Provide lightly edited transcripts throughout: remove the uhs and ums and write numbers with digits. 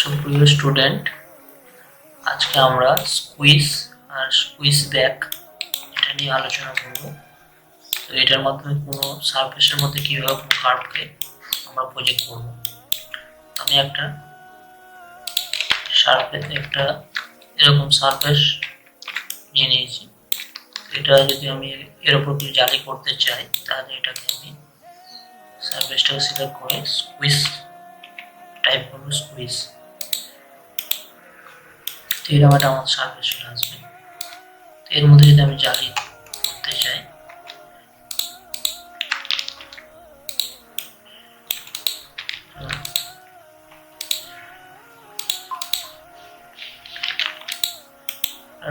সুপ্রিয় স্টুডেন্ট, আজকে আমরা স্কুইশ আর স্কুইশ ব্যাক এটা নিয়ে আলোচনা করব। তো এটার মাধ্যমে কোনো সারফেসের মধ্যে কীভাবে কোনো কার্ভকে আমরা প্রজেক্ট করব। আমি একটা এরকম সারফেস নিয়ে নিয়েছি। এটা যদি আমি এর উপর কিছু জালি করতে চাই, তাহলে এটাকে আমি সারফেসটাকে সিলেক্ট করে স্কুইশ টাইপ করবো, স্কুইশ। এরকম একটা আমার সারফেস চলে আসবে। এর মধ্যে যদি আমি জালি করতে চাই,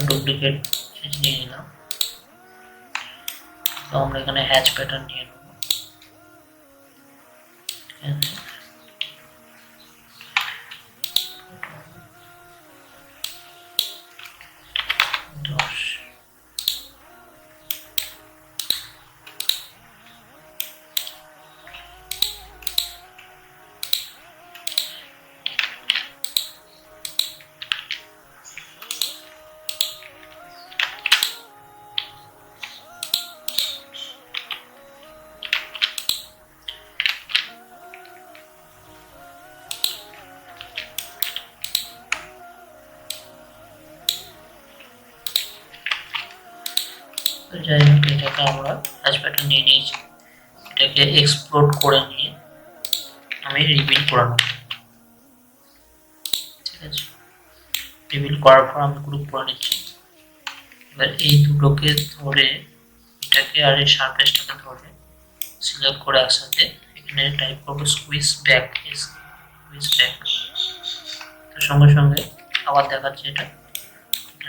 ডুপ্লিকেট নিয়ে নিলাম। তো আমরা এখানে হ্যাচ প্যাটার্ন নিয়ে নেব। যাই হোক, এটাকে আমরা হ্যাচ প্যাটার্ন নিয়ে নিয়েছি। এটাকে এক্সপ্লোড করে নিয়ে আমি রিবিল্ড করে নেব। ঠিক আছে, রিবিল্ড করার পর আমি গ্রুপ করে নিচ্ছি। এবার এই দুটোকে ধরে, এটাকে আর এই সারফেসটাকে ধরে সিলেক্ট করে একসাথে এখানে টাইপ করবো স্কুইশ ব্যাক। স্কুইশ ব্যাক। তো সঙ্গে সঙ্গে আবার দেখাচ্ছে, এটা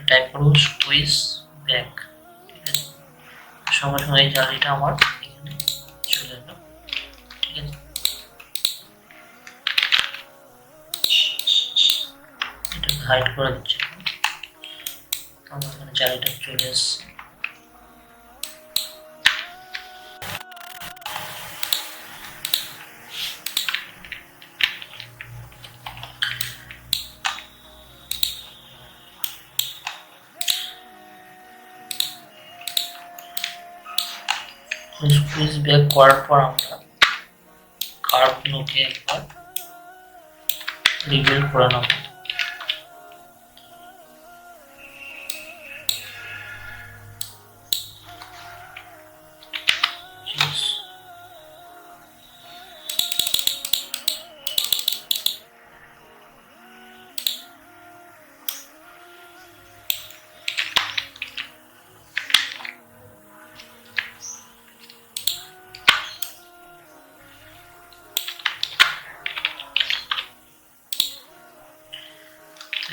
টাইপ করবো স্কুইশ ব্যাক। ঠিক আছে, সঙ্গে সঙ্গে এই জালিটা আমার এখানে চলে এলো। ঠিক আছে, এটাকে হাইড করে দিচ্ছি। আমার এখানে জালিটা চলে এসছে। স্কুইজ ব্যাক করার পর আমরা কার্ভগুলোকে একবার রিবিল্ড করে নেব।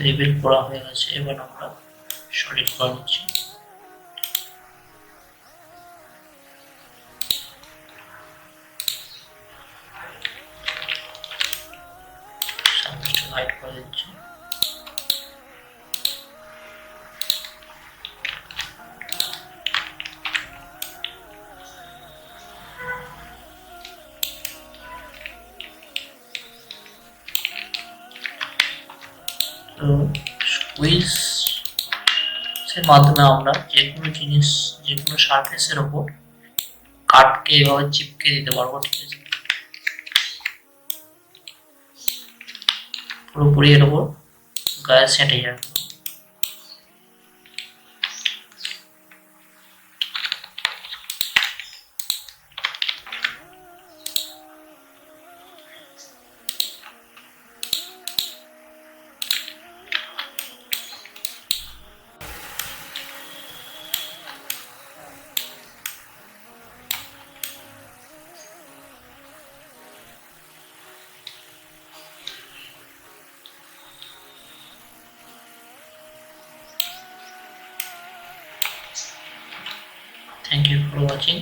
রিবিল্ড করা হয়ে গেছে। এবার আমরা সলিড করে নিচ্ছি। সারফেসটা হাইড করে দিচ্ছি। তো স্কুইজ এর মাধ্যমে আমরা যে কোনো জিনিস, যে কোনো সারফেসের উপর কাটকে এভাবে চিপকে দিতে পারবো। ঠিক আছে, পুরোপুরি এর উপর গায়ে সেটে যাবে। Thank you for watching.